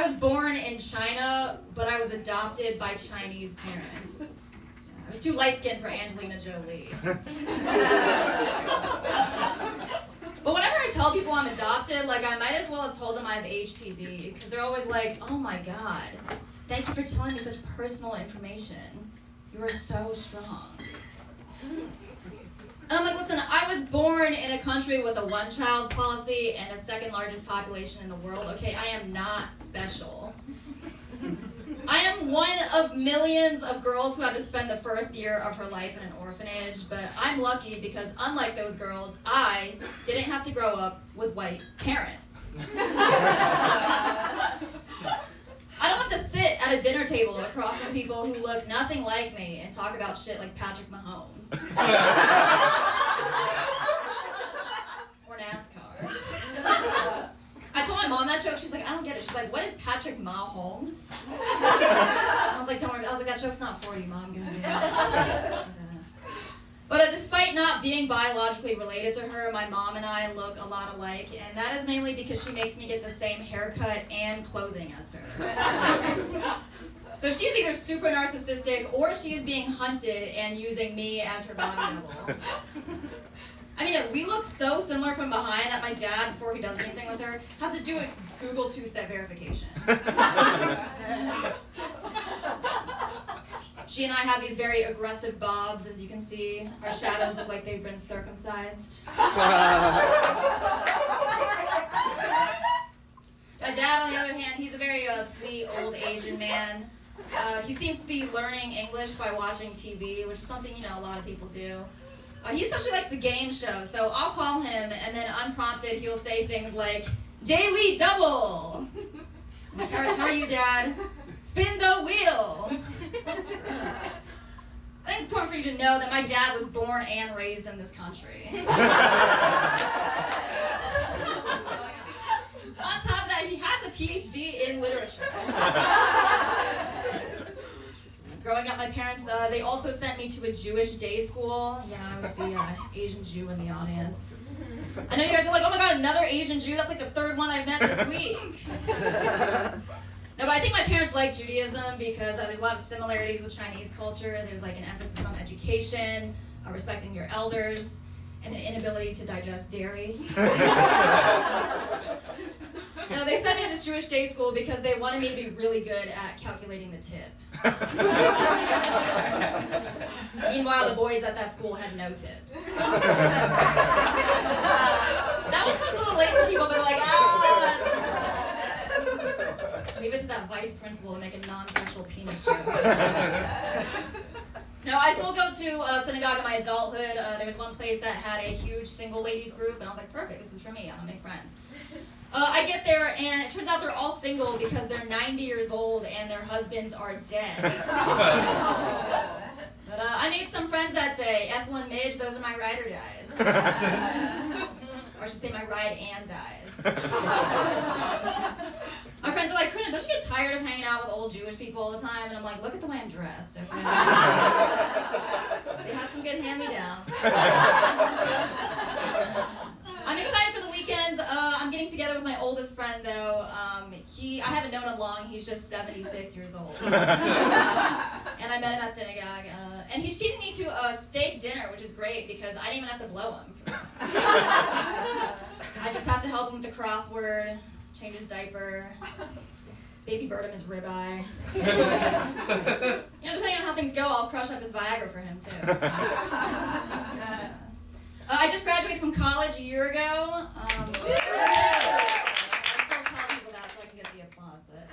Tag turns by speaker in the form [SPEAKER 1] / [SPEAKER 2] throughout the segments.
[SPEAKER 1] was born in China, but I was adopted by Chinese parents. I was too light-skinned for Angelina Jolie. But whenever I tell people I'm adopted, like, I might as well have told them I have HPV, because they're always like, oh my god, thank you for telling me such personal information. You are so strong. And I'm like, listen, I was born in a country with a one-child policy and the second largest population in the world, okay? I am not special. I am one of millions of girls who had to spend the first year of her life in an orphanage, but I'm lucky because unlike those girls, I didn't have to grow up with white parents. I don't have to sit at a dinner table across from people who look nothing like me and talk about shit like Patrick Mahomes. Or NASCAR. I told my mom that joke, she's like, I don't get it. She's like, what is Patrick Mahomes? I was like, don't worry, that joke's not for you, Mom. But despite not being biologically related to her, my mom and I look a lot alike, and that is mainly because she makes me get the same haircut and clothing as her. So she's either super narcissistic or she is being hunted and using me as her body double. I mean, we look so similar from behind that my dad, before he does anything with her, has to do a Google two-step verification. She and I have these very aggressive bobs, as you can see. Our shadows look like they've been circumcised. My dad, on the other hand, he's a very sweet old Asian man. He seems to be learning English by watching TV, which is something, a lot of people do. He especially likes the game show, so I'll call him, and then unprompted, he'll say things like, Daily Double! I'm like, how are you, Dad? Spin the wheel! I think it's important for you to know that my dad was born and raised in this country. On top of that, he has a PhD in literature. Growing up, my parents, they also sent me to a Jewish day school. Yeah, I was the Asian Jew in the audience. I know you guys are like, oh my god, another Asian Jew? That's like the third one I've met this week. No, but I think my parents like Judaism because there's a lot of similarities with Chinese culture. There's like an emphasis on education, respecting your elders, and an inability to digest dairy. No, they sent me to this Jewish day school because they wanted me to be really good at calculating the tip. Meanwhile, the boys at that school had no tips. That one comes a little late to people, but they're like, leave it to that vice principal to make a non-sexual penis joke. No, I still go to synagogue in my adulthood. There was one place that had a huge single ladies group, and I was like, perfect, this is for me, I'm gonna make friends. I get there, and it turns out they're all single because they're 90 years old and their husbands are dead. But I made some friends that day. Ethel and Midge, those are my ride or dies. Or I should say my ride and dies. My friends are like, Corinna, don't you get tired of hanging out with old Jewish people all the time? And I'm like, look at the way I'm dressed, okay? They had some good hand-me-downs. I'm excited for the weekend. I'm getting together with my oldest friend, though. I haven't known him long. He's just 76 years old. And I met him at synagogue. And he's treating me to a steak dinner, which is great because I didn't even have to blow him. I just have to help him with the crossword, change his diaper, baby bird him his ribeye. Depending on how things go, I'll crush up his Viagra for him, too. I just graduated from college a year ago. I still tell people that so I can get the applause, but...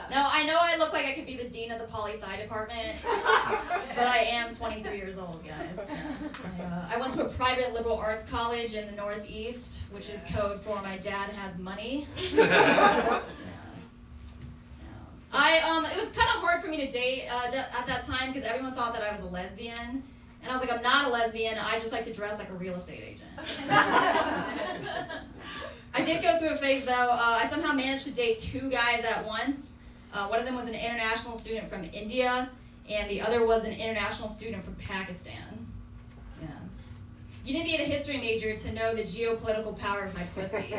[SPEAKER 1] No, I know I look like I could be the dean of the poli-sci department, but I am 23 years old, guys. I went to a private liberal arts college in the Northeast, which is code for my dad has money. It was kind of hard for me to date at that time because everyone thought that I was a lesbian. And I was like, I'm not a lesbian, I just like to dress like a real estate agent. I did go through a phase though. I somehow managed to date 2 guys at once. One of them was an international student from India, and the other was an international student from Pakistan. Yeah. You didn't need a history major to know the geopolitical power of my pussy.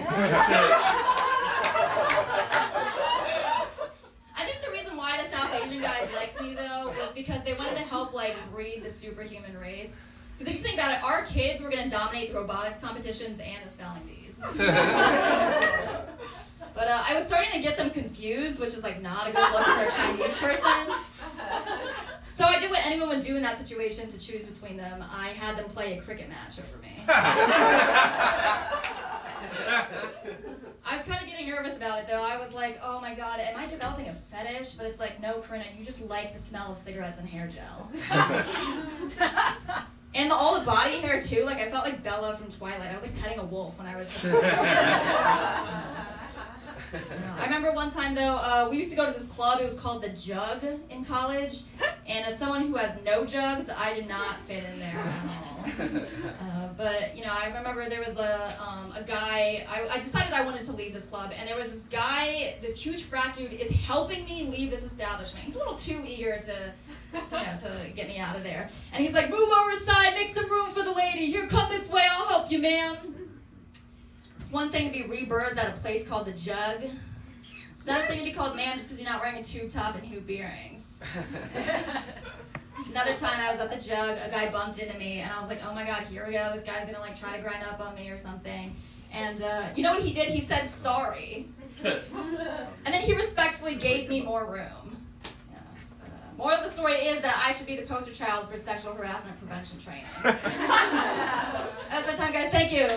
[SPEAKER 1] breed the superhuman race. Because if you think about it, our kids were going to dominate the robotics competitions and the spelling bees. But I was starting to get them confused, which is like not a good look for a Chinese person. So I did what anyone would do in that situation to choose between them. I had them play a cricket match over me. I was kind of getting nervous about it though. I was like, oh my god, am I developing a fetish? But it's like, no, Corinna, you just like the smell of cigarettes and hair gel. And all the body hair too, like I felt like Bella from Twilight. I was like petting a wolf when I was I remember one time though, we used to go to this club, it was called The Jug in college, and as someone who has no jugs, I did not fit in there at all. But, you know, I remember there was a guy, I decided I wanted to leave this club, and there was this guy, this huge frat dude, is helping me leave this establishment. He's a little too eager to get me out of there. And he's like, move over side, make some room for the lady, here, come this way, I'll help you, man. It's one thing to be rebirthed at a place called The Jug. It's another thing to be called man just because you're not wearing a tube top and hoop earrings. Another time I was at The Jug, a guy bumped into me, and I was like, oh my god, here we go, this guy's gonna like try to grind up on me or something. And you know what he did? He said sorry. And then he respectfully gave me more room. Yeah. Moral of the story is that I should be the poster child for sexual harassment prevention training. That's my time, guys. Thank you.